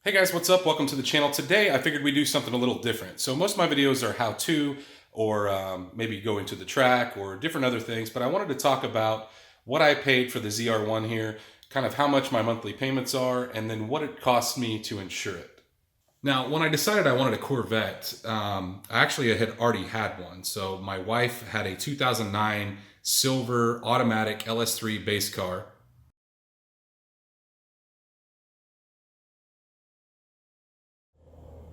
Hey guys, what's up? Welcome to the channel. Today I figured we'd do something a little different. So most of my videos are how-to or maybe going to the track or different other things, but I wanted to talk about what I paid for the ZR1 here, kind of how much my monthly payments are, and then what it costs me to insure it. Now, when I decided I wanted a Corvette, I actually had already had one. So my wife had a 2009 silver automatic LS3 base car.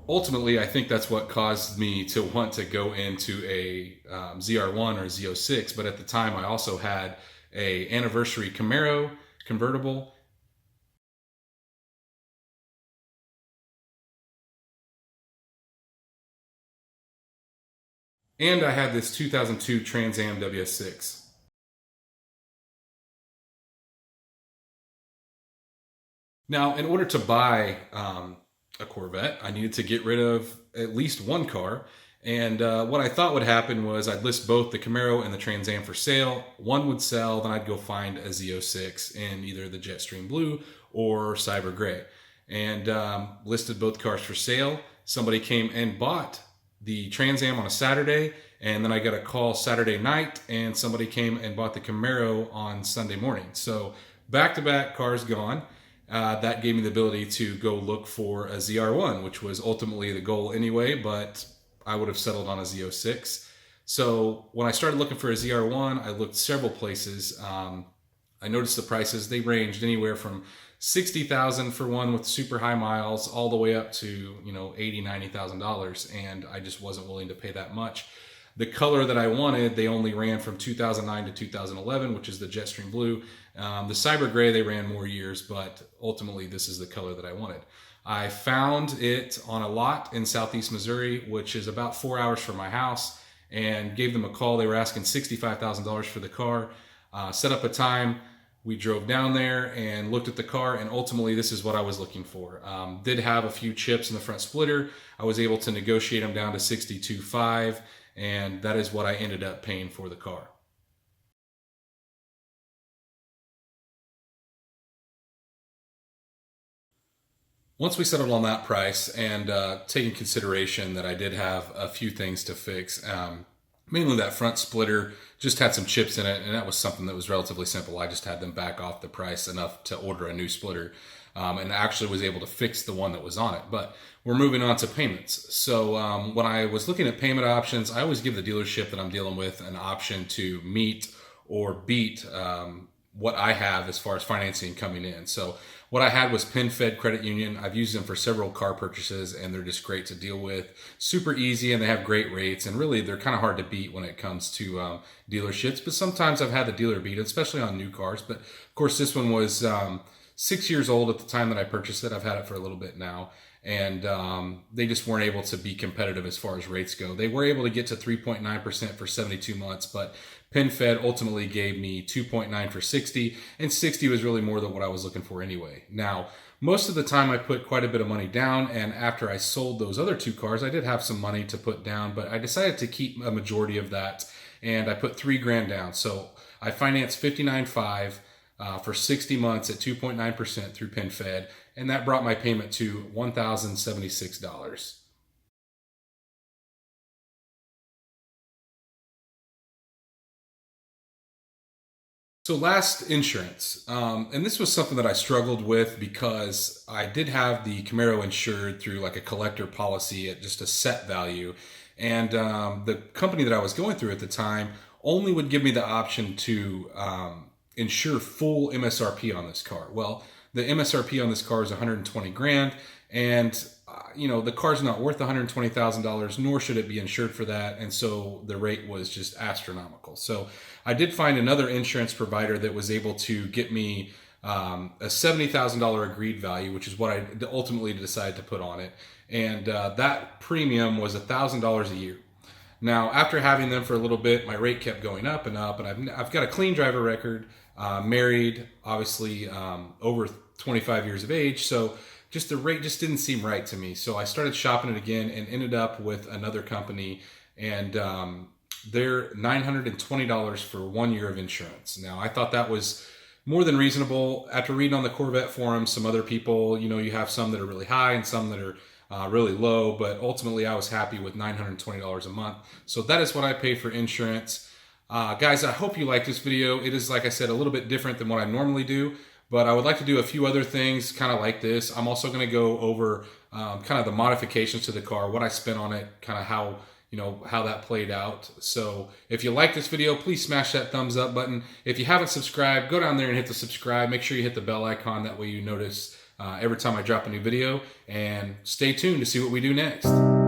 Ultimately, I think that's what caused me to want to go into a ZR1 or Z06. But at the time, I also had a anniversary Camaro convertible, and I had this 2002 Trans Am WS6. Now, in order to buy a Corvette, I needed to get rid of at least one car. And what I thought would happen was I'd list both the Camaro and the Trans Am for sale. One would sell, then I'd go find a Z06 in either the Jetstream Blue or Cyber Gray. And listed both cars for sale. Somebody came and bought the Trans Am on a Saturday, and then I got a call Saturday night, and somebody came and bought the Camaro on Sunday morning. So back-to-back cars gone. That gave me the ability to go look for a ZR1, which was ultimately the goal anyway, but I would have settled on a Z06. So when I started looking for a ZR1, I looked several places. I noticed the prices, they ranged anywhere from 60,000 for one with super high miles all the way up to, $80,000, $90,000, and I just wasn't willing to pay that much. The color that I wanted, they only ran from 2009 to 2011, which is the Jetstream Blue. The Cyber Gray, they ran more years, but ultimately this is the color that I wanted. I found it on a lot in southeast Missouri, which is about 4 hours from my house, and gave them a call. They were asking $65,000 for the car. Set up a time. We drove down there and looked at the car, and ultimately this is what I was looking for. Did have a few chips in the front splitter. I was able to negotiate them down to 62.5, and that is what I ended up paying for the car. Once we settled on that price and taking consideration that I did have a few things to fix, mainly that front splitter just had some chips in it, and that was something that was relatively simple. I just had them back off the price enough to order a new splitter, and actually was able to fix the one that was on it. But we're moving on to payments. So when I was looking at payment options, I always give the dealership that I'm dealing with an option to meet or beat what I have as far as financing coming in. So what I had was PenFed Credit Union. I've used them for several car purchases, and they're just great to deal with. Super easy, and they have great rates. And really, they're kind of hard to beat when it comes to dealerships. But sometimes I've had the dealer beat it, especially on new cars. But of course, this one was 6 years old at the time that I purchased it. I've had it for a little bit now. And they just weren't able to be competitive as far as rates go. They were able to get to 3.9% for 72 months, but PenFed ultimately gave me 2.9 for 60, and 60 was really more than what I was looking for anyway. Now, most of the time I put quite a bit of money down, and after I sold those other two cars, I did have some money to put down, but I decided to keep a majority of that, and I put $3,000 down. So I financed 59.5 for 60 months at 2.9% through PenFed, and that brought my payment to $1,076. So last, insurance. And this was something that I struggled with because I did have the Camaro insured through like a collector policy at just a set value. And the company that I was going through at the time only would give me the option to insure full MSRP on this car. Well, the MSRP on this car is 120 grand, and the car's not worth $120,000, nor should it be insured for that, and so the rate was just astronomical. So I did find another insurance provider that was able to get me a $70,000 agreed value, which is what I ultimately decided to put on it, and that premium was $1,000 a year. Now, after having them for a little bit, my rate kept going up, and I've got a clean driver record, married, obviously over 25 years of age, so just the rate just didn't seem right to me. So I started shopping it again and ended up with another company, and they're $920 for 1 year of insurance. Now, I thought that was more than reasonable. After reading on the Corvette forums, some other people, you have some that are really high and some that are really low, but ultimately I was happy with $920 a month. So that is what I pay for insurance. Guys, I hope you liked this video. It is, like I said, a little bit different than what I normally do, but I would like to do a few other things kind of like this. I'm also going to go over kind of the modifications to the car, what I spent on it, kind of how that played out. So if you like this video, please smash that thumbs up button. If you haven't subscribed, go down there and hit the subscribe. Make sure you hit the bell icon. That way you notice every time I drop a new video. And stay tuned to see what we do next.